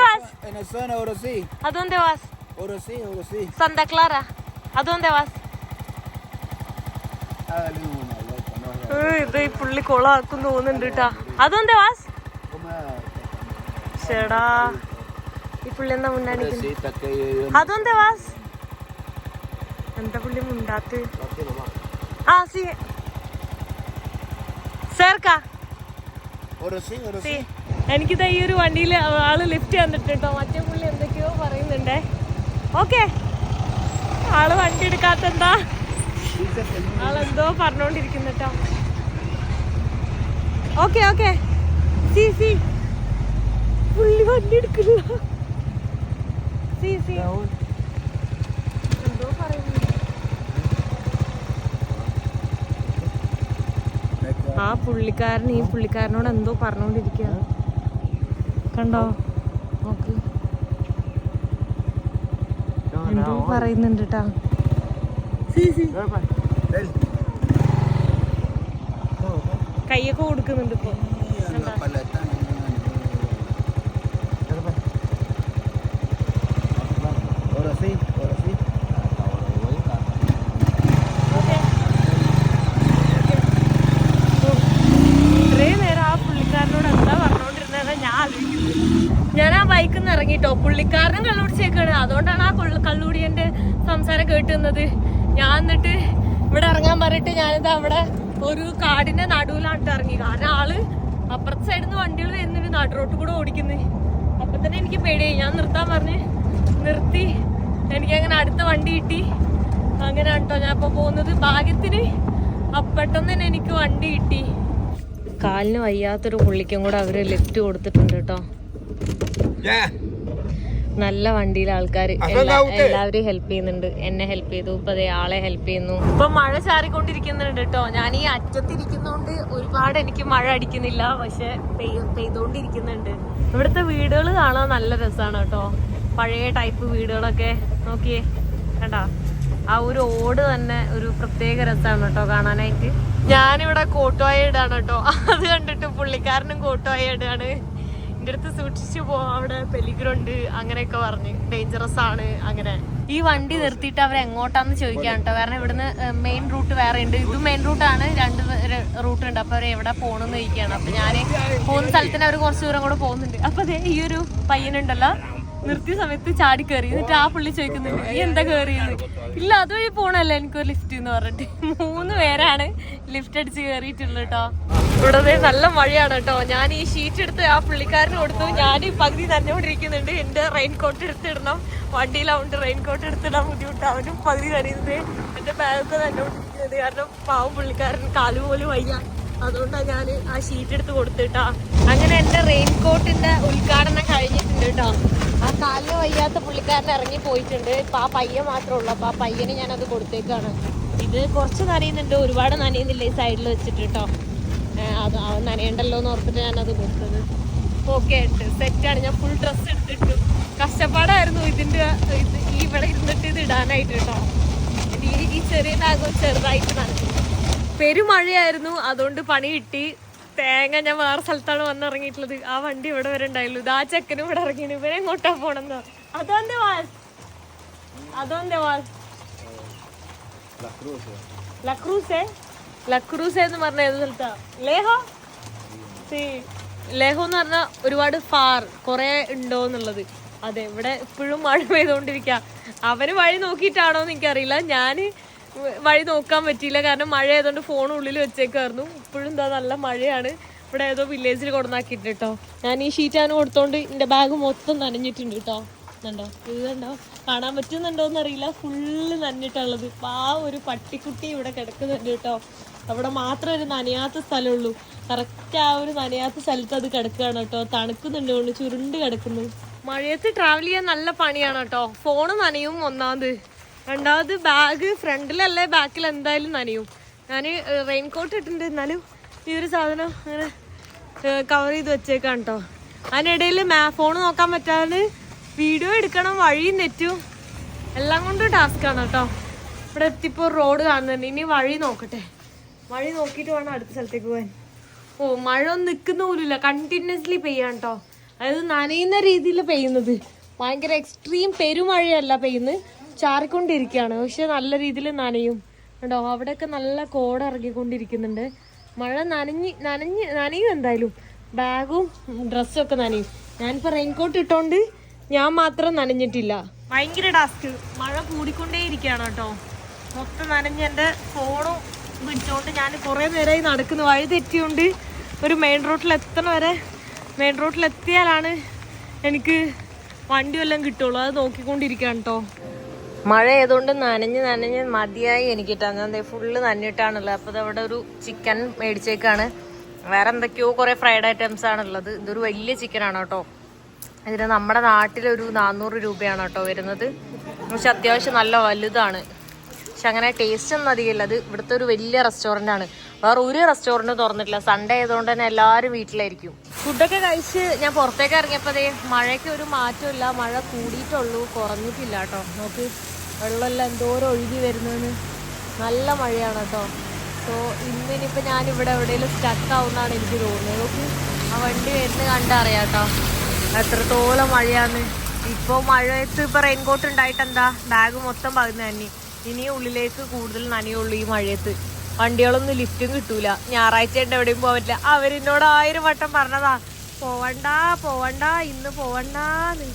വാസ് അതൊന്തേ വാസ് Santa Clara അതൊന്തേ വാസ്. ഇത് ഈ പുള്ളി കൊളാക്കും തോന്നുന്നുണ്ട് കേട്ടാ. അതൊന്തേ വാസ് ചേടാ ഈ പുള്ളി എന്താ മുണ്ടാണിക്കുന്നത്. അതൊന്തേ വാസ് എന്താ പുള്ളി മുണ്ടാത്ത്. ആ സി സേർക്കാ എനിക്കിതാ ഈ ഒരു വണ്ടിയിൽ ആള് ലിഫ്റ്റ് തന്നിട്ട് കേട്ടോ. മറ്റേ പുള്ളി എന്തൊക്കെയോ പറയുന്നുണ്ടേ. ഓക്കെ ആള് വണ്ടി എടുക്കാത്തെന്താ, ആളെന്തോ പറഞ്ഞോണ്ടിരിക്കുന്നു കേട്ടോ. ഓക്കെ സി പുള്ളി വണ്ടി എടുക്കില്ല. എന്തോ പറയുന്നു. ആ പുള്ളിക്കാരൻ ഈ പുള്ളിക്കാരനോട് എന്തോ പറഞ്ഞോണ്ടിരിക്കുക കണ്ടോ. നോക്ക് എന്തോ പറയുന്നുണ്ട് കേട്ടാ. കൈയൊക്കെ കൊടുക്കുന്നുണ്ട് ഇപ്പൊ. ഇത്രയും നേരം ആ പുള്ളിക്കാരനോട് എന്താ പറഞ്ഞോണ്ടിരുന്നത് ഞാൻ ആലോചിക്കുന്നത്. ഞാൻ ആ ബൈക്കിൽ നിന്ന് ഇറങ്ങിട്ടോ, പുള്ളിക്കാരനും കള്ളുപിടിച്ചേക്കാണ്. അതുകൊണ്ടാണ് ആ കള്ളുപിടിയന്റെ സംസാരം കേട്ടുന്നത്. ഞാൻ എന്നിട്ട് ഇവിടെ ഇറങ്ങാൻ പറഞ്ഞിട്ട് ഞാനിത് അവിടെ ഒരു കാടിന്റെ നടുവിലാണ്ട് ഇറങ്ങി. കാരണം ആള് അപ്പുറത്തെ സൈഡിൽ നിന്ന് വണ്ടികൾ വരുന്നൊരു നടുറോട്ട് കൂടെ ഓടിക്കുന്നത്. അപ്പൊ തന്നെ എനിക്ക് പേടിയായി. ഞാൻ നിർത്താൻ പറഞ്ഞ് നിർത്തി. എനിക്കങ്ങനെ അടുത്ത വണ്ടി കിട്ടി. അങ്ങനെ കേട്ടോ ഞാൻ ഇപ്പൊ പോകുന്നത്. ഭാഗ്യത്തിന് പെട്ടെന്ന് തന്നെ എനിക്ക് വണ്ടി കിട്ടി. കാലിന് വയ്യാത്തൊരു പുള്ളിക്കും കൂടെ അവര് ലിഫ്റ്റ് കൊടുത്തിട്ടുണ്ട് കേട്ടോ. നല്ല വണ്ടിയിലെ ആൾക്കാർ എല്ലാവരും ഹെൽപ്പ് ചെയ്യുന്നുണ്ട്. എന്നെ ഹെൽപ്പ് ചെയ്തു, ഇപ്പൊ അതേ ആളെ ഹെൽപ്പ് ചെയ്യുന്നു. ഇപ്പൊ മഴ ചാറിക്കൊണ്ടിരിക്കുന്നുണ്ട് കേട്ടോ. ഞാൻ ഈ അറ്റത്തിരിക്കുന്നോണ്ട് ഒരുപാട് എനിക്ക് മഴ അടിക്കുന്നില്ല, പക്ഷെ പെയ്തോണ്ടിരിക്കുന്നുണ്ട്. ഇവിടുത്തെ വീടുകൾ കാണാൻ നല്ല രസമാണ് കേട്ടോ. പഴയ ടൈപ്പ് വീടുകളൊക്കെ നോക്കിയേ കണ്ടാ. ആ ഒരു ഓട് തന്നെ ഒരു പ്രത്യേക രസമാണ് കേട്ടോ കാണാനായിട്ട്. ഞാനിവിടെ കോട്ടുവായ ഇടാണ് കേട്ടോ. അത് കണ്ടിട്ട് പുള്ളിക്കാരനും കോട്ടുവായ ഇടാണ്. എൻ്റെ അടുത്ത് സൂക്ഷിച്ചു പോവാം, അവിടെ പെലിഗ്രൗണ്ട് അങ്ങനെയൊക്കെ പറഞ്ഞ് ഡേഞ്ചറസ് ആണ്. അങ്ങനെ ഈ വണ്ടി നിർത്തിയിട്ട് അവർ എങ്ങോട്ടാന്ന് ചോദിക്കാൻ കേട്ടോ. കാരണം ഇവിടുന്ന് മെയിൻ റൂട്ട് വേറെ ഉണ്ട്, ഇത് മെയിൻ റൂട്ടാണ്. 2 റൂട്ട് ഉണ്ട്. അപ്പൊ അവർ എവിടെ പോകണമെന്ന് ചോദിക്കുകയാണ്. അപ്പൊ ഞാൻ പോകുന്ന സ്ഥലത്തിന് അവർ കുറച്ച് ദൂരം കൂടെ പോകുന്നുണ്ട്. അപ്പൊ അതേ ഈ ഒരു പയ്യനുണ്ടല്ലോ നിർത്തിയ സമയത്ത് ചാടി കയറി. എന്നിട്ട് ആ പുള്ളി ചോദിക്കുന്നുണ്ട് നീ എന്താ കയറിയെന്ന്. ഇല്ല അതുവഴി പോണല്ലേ എനിക്കൊരു ലിഫ്റ്റ് എന്ന് പറഞ്ഞിട്ട് 3 പേരാണ് ലിഫ്റ്റ് അടിച്ച് കയറിയിട്ടുള്ളത് കേട്ടോ. ഇവിടെ നല്ല മഴയാണ് കേട്ടോ. ഞാൻ ഈ ഷീറ്റ് എടുത്ത് ആ പുള്ളിക്കാരന് കൊടുത്തു. ഞാൻ ഈ പകുതി നനഞ്ഞുകൊണ്ടിരിക്കുന്നുണ്ട്. എന്റെ റെയിൻകോട്ട് എടുത്തിടണം, വണ്ടിയിലാവുണ്ട് റെയിൻകോട്ട് എടുത്തിടാൻ ബുദ്ധിമുട്ട്. അവനും പകുതി നനയുന്നത്. എന്റെ ബാഗൊക്കെ നനഞ്ഞോണ്ടിരിക്കുന്നത്. കാരണം പാവം പുള്ളിക്കാരൻ കാല് പോലും വയ്യ. അതുകൊണ്ടാണ് ഞാൻ ആ ഷീറ്റ് എടുത്ത് കൊടുത്തിട്ടാ. അങ്ങനെ എന്റെ റെയിൻകോട്ടിന്റെ ഉദ്ഘാടനം കഴിഞ്ഞിട്ടുണ്ട് കേട്ടോ. ആ കാലിന് വയ്യാത്ത പുള്ളിക്കാരൻ ഇറങ്ങി പോയിട്ടുണ്ട്. ഇപ്പൊ ആ പയ്യൻ മാത്രമേ ഉള്ളൂ. അപ്പൊ ആ പയ്യന് ഞാനത് കൊടുത്തേക്കാണ്. ഇത് കുറച്ച് നനയുന്നുണ്ട്, ഒരുപാട് നനയുന്നില്ല. ഈ സൈഡിൽ വെച്ചിട്ട് കേട്ടോ. അത് നനയണ്ടല്ലോ എന്ന് ഓർത്തിട്ട് ഞാനത് കൊടുത്തത്. ഓക്കെ ഉണ്ട്, സെറ്റാണ്. ഞാൻ ഫുൾ ഡ്രസ്സ് എടുത്തിട്ടു. കഷ്ടപ്പാടായിരുന്നു ഇതിന്റെ ഈ ഇവിടെ ഇരുന്നിട്ട് ഇത് ഇടാനായിട്ട് കേട്ടോ. ഈ ചെറിയ ബാഗും ചെറുതായിട്ട് നനഞ്ഞു. പെരുമഴയായിരുന്നു, അതുകൊണ്ട് പണി കിട്ടി. തേങ്ങ ഞാൻ വേറെ സ്ഥലത്താണ് വന്നിറങ്ങിയിട്ടുള്ളത്. ആ വണ്ടി ഇവിടെ വരെ ഉണ്ടായുള്ളൂ. ഇത് ആ ചെക്കനും ഇവിടെ ഇറങ്ങിയാണ്. ഇവരെ എങ്ങോട്ടാ പോണെന്നോ? അതോന്റെ വാൾ ലക്രൂസ് എന്ന് പറഞ്ഞ ഏത് സ്ഥലത്താ? ലേഹോ എന്ന് പറഞ്ഞാ ഒരുപാട് ഫാർ കൊറേ ഉണ്ടോ എന്നുള്ളത്. അതെ, ഇവിടെ ഇപ്പോഴും മഴ പെയ്തോണ്ടിരിക്കുക. അവന് വഴി നോക്കിയിട്ടാണോന്ന് എനിക്കറിയില്ല. ഞാന് വഴി നോക്കാൻ പറ്റിയില്ല, കാരണം മഴ ആയതുകൊണ്ട് ഫോൺ ഉള്ളിൽ വെച്ചേക്കായിരുന്നു. ഇപ്പോഴും എന്താ നല്ല മഴയാണ്. ഇവിടെ ഏതോ വില്ലേജിൽ കൊടുന്നാക്കിയിട്ട് കേട്ടോ. ഞാൻ ഈ ഷീറ്റാണ് കൊടുത്തോണ്ട് എന്റെ ബാഗ് മൊത്തം നനഞ്ഞിട്ടുണ്ട് കേട്ടോ. ഇതുണ്ടോ, ഇത് കണ്ടോ, കാണാൻ പറ്റുന്നുണ്ടോന്ന് അറിയില്ല. ഫുള്ള് നനഞ്ഞിട്ടുള്ളത്. ആ ഒരു പട്ടിക്കുട്ടി ഇവിടെ കിടക്കുന്നുണ്ട് കേട്ടോ. അവിടെ മാത്രം ഒരു നനയാത്ത സ്ഥലമുള്ളൂ. കറക്റ്റ് ആ ഒരു നനയാത്ത സ്ഥലത്ത് അത് കിടക്കുകയാണ് കേട്ടോ. തണുക്കുന്നുണ്ട് കൊണ്ട് ചുരുണ്ട് കിടക്കുന്നു. മഴയത്ത് ട്രാവൽ ചെയ്യാൻ നല്ല പണിയാണ് കേട്ടോ. ഫോണ് നനയും ഒന്നാമത്, രണ്ടാമത് ബാഗ് ഫ്രണ്ടിലല്ലേ ബാക്കിൽ എന്തായാലും നനയും. ഞാൻ റെയിൻകോട്ട് ഇട്ടിട്ടുണ്ട്, എന്നാലും ഈ ഒരു സാധനം അങ്ങനെ കവർ ചെയ്ത് വെച്ചേക്കാണ് കേട്ടോ. അതിനിടയിൽ ഫോൺ നോക്കാൻ പറ്റാതെ വീഡിയോ എടുക്കണം, വഴിയും തെറ്റും, എല്ലാം കൊണ്ടും ടാസ്ക്കാണ് കേട്ടോ. ഇവിടെ എത്തിപ്പോൾ റോഡ് കാണുന്നുണ്ട്. ഇനി വഴി നോക്കട്ടെ, വഴി നോക്കിയിട്ട് വേണം അടുത്ത സ്ഥലത്തേക്ക് പോകാൻ. ഓ, മഴ ഒന്നും നിൽക്കുന്ന പോലുമില്ല, കണ്ടിന്യൂസ്ലി പെയ്യാണ് കേട്ടോ. അതായത് നനയുന്ന രീതിയിൽ പെയ്യുന്നത്. ഭയങ്കര എക്സ്ട്രീം പെരുമഴയല്ല പെയ്യുന്നത്, ചാറിക്കൊണ്ടിരിക്കുകയാണ്. പക്ഷെ നല്ല രീതിയിൽ നനയും കേട്ടോ. അവിടെയൊക്കെ നല്ല കോട ഇറങ്ങിക്കൊണ്ടിരിക്കുന്നുണ്ട്. മഴ നനയും എന്തായാലും. ബാഗും ഡ്രസ്സും ഒക്കെ നനയും. ഞാനിപ്പോൾ റെയിൻകോട്ട് ഇട്ടോണ്ട് ഞാൻ മാത്രം നനഞ്ഞിട്ടില്ല. ഭയങ്കര ടാസ്ക്. മഴ കൂടിക്കൊണ്ടേ ഇരിക്കുകയാണ് കേട്ടോ. മൊത്തം നനഞ്ഞ് എൻ്റെ ഫോണും പിടിച്ചോണ്ട് ഞാൻ കുറേ നേരമായി നടക്കുന്നു. വഴി തെറ്റിയോണ്ട് ഒരു മെയിൻ റോട്ടിലെത്തിയാലാണ് എനിക്ക് വണ്ടി വല്ലതും കിട്ടുള്ളൂ. അത് നോക്കിക്കൊണ്ടിരിക്കുകയാണ് കേട്ടോ. മഴ ആയതുകൊണ്ട് നനഞ്ഞ് മതിയായി എനിക്കിട്ടാ. ഞാൻ ഫുള്ള് നനഞ്ഞിട്ടാണുള്ളത്. അപ്പോൾ അവിടെ ഒരു ചിക്കൻ മേടിച്ചേക്കാണ്. വേറെ എന്തൊക്കെയോ കുറേ ഫ്രൈഡ് ഐറ്റംസ് ആണുള്ളത്. ഇതൊരു വലിയ ചിക്കനാണ് കേട്ടോ. ഇതിന് നമ്മുടെ നാട്ടിലൊരു 400 രൂപയാണ് കേട്ടോ വരുന്നത്. പക്ഷെ അത്യാവശ്യം നല്ല വലുതാണ്. പക്ഷെ അങ്ങനെ ടേസ്റ്റ് ഒന്നും അധികമില്ല. അത് ഇവിടുത്തെ ഒരു വലിയ റെസ്റ്റോറൻ്റ് ആണ്. വേറെ ഒരു റെസ്റ്റോറൻറ്റ് തുറന്നിട്ടില്ല. സൺഡേ ആയതുകൊണ്ട് തന്നെ എല്ലാവരും വീട്ടിലായിരിക്കും. ഫുഡൊക്കെ കഴിച്ച് ഞാൻ പുറത്തേക്ക് ഇറങ്ങിയപ്പോൾ മഴയ്ക്ക് ഒരു മാറ്റമില്ല. മഴ കൂടിയിട്ടുള്ളൂ, കുറഞ്ഞിട്ടില്ല കേട്ടോ. നോക്ക്, വെള്ളമെല്ലാം എന്തോരം ഒഴുകി വരുന്നതെന്ന്. നല്ല മഴയാണ് കേട്ടോ. സോ ഇന്നിനിപ്പോൾ ഞാനിവിടെ എവിടെയെങ്കിലും സ്റ്റക്കാവുന്നതാണ് എനിക്ക് തോന്നുന്നത്. നോക്ക്, ആ വണ്ടി വരുന്നത് കണ്ടറിയാം കേട്ടോ എത്രത്തോളം മഴയാന്ന്. ഇപ്പോൾ മഴയത്ത് ഇപ്പോൾ റെയിൻകോട്ട് ഉണ്ടായിട്ട് എന്താ, ബാഗ് മൊത്തം പകുതി നനഞ്ഞു. ഇനി ഉള്ളിലേക്ക് കൂടുതൽ നനയുള്ളൂ ഈ മഴയത്ത്. വണ്ടികളൊന്നും ലിഫ്റ്റും കിട്ടൂല. ഞായറാഴ്ച ഉണ്ട് എവിടെയും പോകാൻ പറ്റില്ല. അവരെന്നോട് 1000 വട്ടം പറഞ്ഞതാ പോവണ്ട ഇന്ന് പോവണ്ടാന്ന്.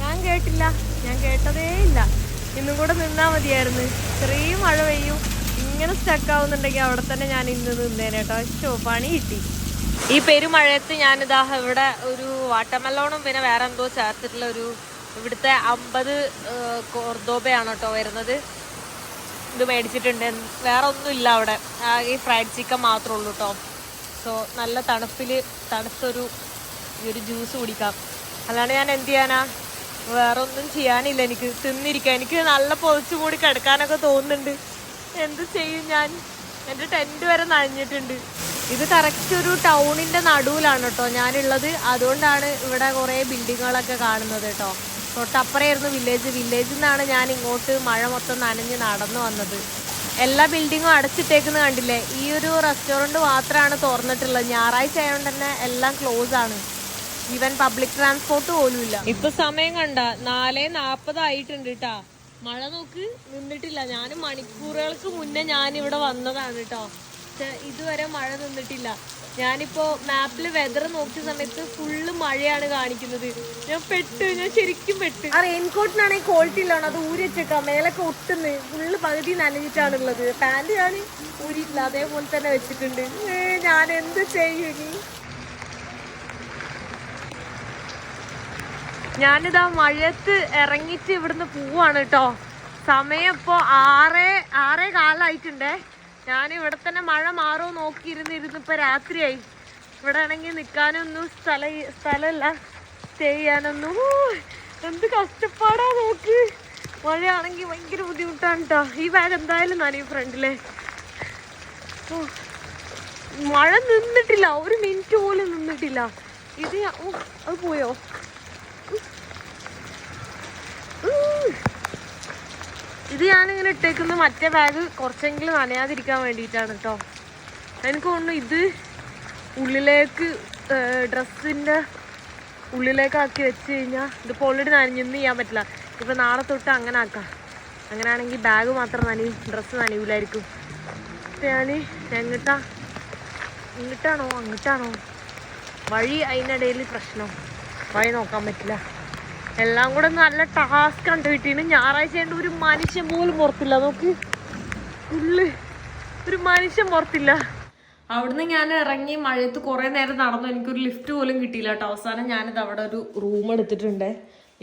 ഞാൻ കേട്ടില്ല, ഞാൻ കേട്ടതേ ഇല്ല. ഇന്നും കൂടെ നിന്നാ മതിയായിരുന്നു. ചെറിയ മഴ പെയ്യും, ഇങ്ങനെ സ്റ്റക്കാവുന്നുണ്ടെങ്കിൽ അവിടെ തന്നെ ഞാൻ ഇന്ന് നിന്നേനെ കേട്ടോ. പണി കിട്ടി. ഈ പെരുമഴയത്ത് ഞാനിതാ ഇവിടെ ഒരു വാട്ടർമെലോണും പിന്നെ വേറെ എന്തോ ചേർത്തിട്ടുള്ള ഒരു ഇവിടുത്തെ 50 കോർദോബയാണ് കേട്ടോ വരുന്നത്. ഇത് മേടിച്ചിട്ടുണ്ട്. വേറെ ഒന്നുമില്ല അവിടെ, ഈ ഫ്രൈഡ് ചിക്കൻ മാത്രമേ ഉള്ളൂ കേട്ടോ. സോ നല്ല തണുത്തൊരു ഈ ഒരു ജ്യൂസ് കുടിക്കാം. അല്ലാണ്ട് ഞാൻ എന്ത് ചെയ്യാനാ, വേറെ ഒന്നും ചെയ്യാനില്ല. എനിക്ക് തിന്നിരിക്കാം. എനിക്ക് നല്ല പൊതിച്ചു കൂടി കിടക്കാനൊക്കെ തോന്നുന്നുണ്ട്. എന്ത് ചെയ്യും ഞാൻ? എൻ്റെ ടെൻറ്റ് വരെ നനഞ്ഞിട്ടുണ്ട്. ഇത് കറക്റ്റ് ഒരു ടൗണിൻ്റെ നടുവിലാണ് കേട്ടോ ഞാനുള്ളത്. അതുകൊണ്ടാണ് ഇവിടെ കുറേ ബിൽഡിങ്ങുകളൊക്കെ കാണുന്നത് കേട്ടോ. തൊട്ടപ്പുറമായിരുന്നു വില്ലേജിൽ നിന്നാണ് ഞാൻ ഇങ്ങോട്ട് മഴ മൊത്തം നനഞ്ഞ് നടന്നു വന്നത്. എല്ലാ ബിൽഡിങ്ങും അടച്ചിട്ടേക്കുന്നത് കണ്ടില്ലേ. ഈ ഒരു റെസ്റ്റോറൻറ്റ് മാത്രമാണ് തുറന്നിട്ടുള്ളത്. ഞായറാഴ്ച ആയതുകൊണ്ട് തന്നെ എല്ലാം ക്ലോസ് ആണ്. ഈവൻ പബ്ലിക് ട്രാൻസ്പോർട്ട് പോലും ഇല്ല. ഇപ്പൊ സമയം കണ്ട 4:40 ആയിട്ടുണ്ട് കേട്ടാ. മഴ നോക്ക് നിന്നിട്ടില്ല. ഞാൻ മണിക്കൂറുകൾക്ക് മുന്നേ ഞാനിവിടെ വന്നതാണ് കേട്ടോ. ഇതുവരെ മഴ നിന്നിട്ടില്ല. ഞാനിപ്പോ മാപ്പില് വെതർ നോക്കിയ സമയത്ത് ഫുള്ള് മഴയാണ് കാണിക്കുന്നത്. ഞാൻ ശരിക്കും പെട്ട്. ആ റെയിൻകോട്ടിനാണെങ്കിൽ ക്വാളിറ്റി ഇല്ലാണ്, അത് ഊരി വെച്ചേക്കാം. മേലൊക്കെ ഒട്ടുന്ന് ഫുള്ള് പകുതി നനഞ്ഞിട്ടാണുള്ളത്. പാന്റ് ഞാൻ ഊരിയിട്ടില്ല, അതേപോലെ തന്നെ വെച്ചിട്ടുണ്ട്. ഞാൻ എന്ത് ചെയ്യും ഇനി? ഞാനിതാ മഴയത്ത് ഇറങ്ങിയിട്ട് ഇവിടുന്ന് പോവാണ് കേട്ടോ. സമയം ഇപ്പോൾ 6:15 ഞാൻ ഇവിടെ തന്നെ മഴ മാറുമോ നോക്കിയിരുന്നിരുന്ന് ഇപ്പൊ രാത്രിയായി. ഇവിടെ ആണെങ്കിൽ നിൽക്കാനൊന്നും സ്ഥലമില്ല, സ്റ്റേ ചെയ്യാനൊന്നും. എന്ത് കഷ്ടപ്പാടാ നോക്ക്. മഴയാണെങ്കിൽ ഭയങ്കര ബുദ്ധിമുട്ടാണ് കേട്ടോ. ഈ ബാഗ് എന്തായാലും നനയും ഫ്രണ്ടിലെ. മഴ നിന്നിട്ടില്ല, ഒരു മിനിറ്റ് പോലും നിന്നിട്ടില്ല. ഇത് അത് പോയോ? ഇത് ഞാനിങ്ങനെ ഇട്ടേക്കുന്ന മറ്റേ ബാഗ് കുറച്ചെങ്കിലും നനയാതിരിക്കാൻ വേണ്ടിയിട്ടാണ് കേട്ടോ. എനിക്ക് തോന്നുന്നു ഇത് ഉള്ളിലേക്ക് ഡ്രസ്സിൻ്റെ ഉള്ളിലേക്കാക്കി വെച്ച് കഴിഞ്ഞാൽ ഇതിപ്പോൾ ഓൾറെഡി നനഞ്ഞൊന്നും ചെയ്യാൻ പറ്റില്ല. ഇപ്പം നാളെ തൊട്ട് അങ്ങനെ ആക്കാം. അങ്ങനെയാണെങ്കിൽ ബാഗ് മാത്രം നനയും, ഡ്രസ്സ് നനയൂലായിരിക്കും. ഞാൻ ഇങ്ങോട്ടാണോ അങ്ങോട്ടാണോ വഴി? അതിനിടയിൽ പ്രശ്നം, വഴി നോക്കാൻ പറ്റില്ല. എല്ലാം കൂടെ നല്ല ടാസ്ക് കണ്ടു കിട്ടീന്. ഞായറാഴ്ച ആയതുകൊണ്ട് ഒരു മനുഷ്യൻ പോലും പുറത്തില്ല. നോക്ക്, ഒരു മനുഷ്യൻ പുറത്തില്ല. അവിടുന്ന് ഞാൻ ഇറങ്ങി മഴയത്ത് കുറേ നേരം നടന്നു. എനിക്കൊരു ലിഫ്റ്റ് പോലും കിട്ടിയില്ല കേട്ടോ. അവസാനം ഞാനിത് അവിടെ ഒരു റൂം എടുത്തിട്ടുണ്ട്.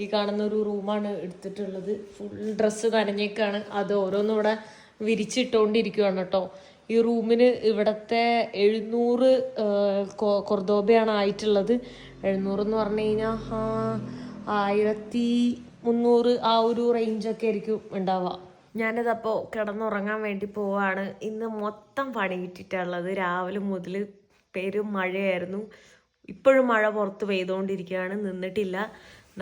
ഈ കാണുന്ന ഒരു റൂമാണ് എടുത്തിട്ടുള്ളത്. ഫുൾ ഡ്രസ്സ് നനഞ്ഞേക്കാണ്. അത് ഓരോന്നും ഇവിടെ വിരിച്ചിട്ടുകൊണ്ടിരിക്കുകയാണ് കേട്ടോ. ഈ റൂമിന് ഇവിടുത്തെ 700 കൊർദോബയാണ് ആയിട്ടുള്ളത്. 700 എന്ന് പറഞ്ഞു കഴിഞ്ഞാൽ 1300 ആ ഒരു റേഞ്ചൊക്കെ ആയിരിക്കും ഉണ്ടാവുക. ഞാനിതപ്പോൾ കിടന്നുറങ്ങാൻ വേണ്ടി പോവാണ്. ഇന്ന് മൊത്തം പണി കിട്ടിയിട്ടുള്ളത്. രാവിലെ മുതൽ പെരും മഴയായിരുന്നു. ഇപ്പോഴും മഴ പുറത്ത് പെയ്തുകൊണ്ടിരിക്കുകയാണ്, നിന്നിട്ടില്ല.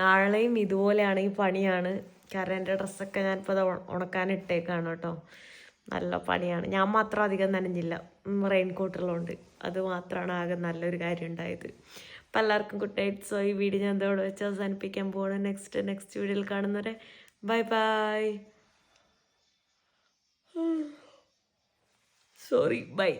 നാളെയും ഇതുപോലെയാണ്, ഈ പണിയാണ്. കാരണം എൻ്റെ ഡ്രസ്സൊക്കെ ഞാനിപ്പോൾ അത് ഉണക്കാനിട്ടേക്കാണ് കേട്ടോ. നല്ല പണിയാണ്. ഞാൻ മാത്രം അധികം നനഞ്ഞില്ല, റെയിൻകോട്ടുള്ളതുകൊണ്ട്. അത് മാത്രമാണ് ആകെ നല്ലൊരു കാര്യം ഉണ്ടായത്. അപ്പം എല്ലാവർക്കും ഗുഡ് നൈറ്റ്. സോ ഈ വീഡിയോ ഞാൻ ഇതോടെ വെച്ച് അവസാനിപ്പിക്കാൻ പോവാണ്. നെക്സ്റ്റ് വീഡിയോയിൽ കാണുന്നവരെ ബൈ ബൈ. Sorry, by.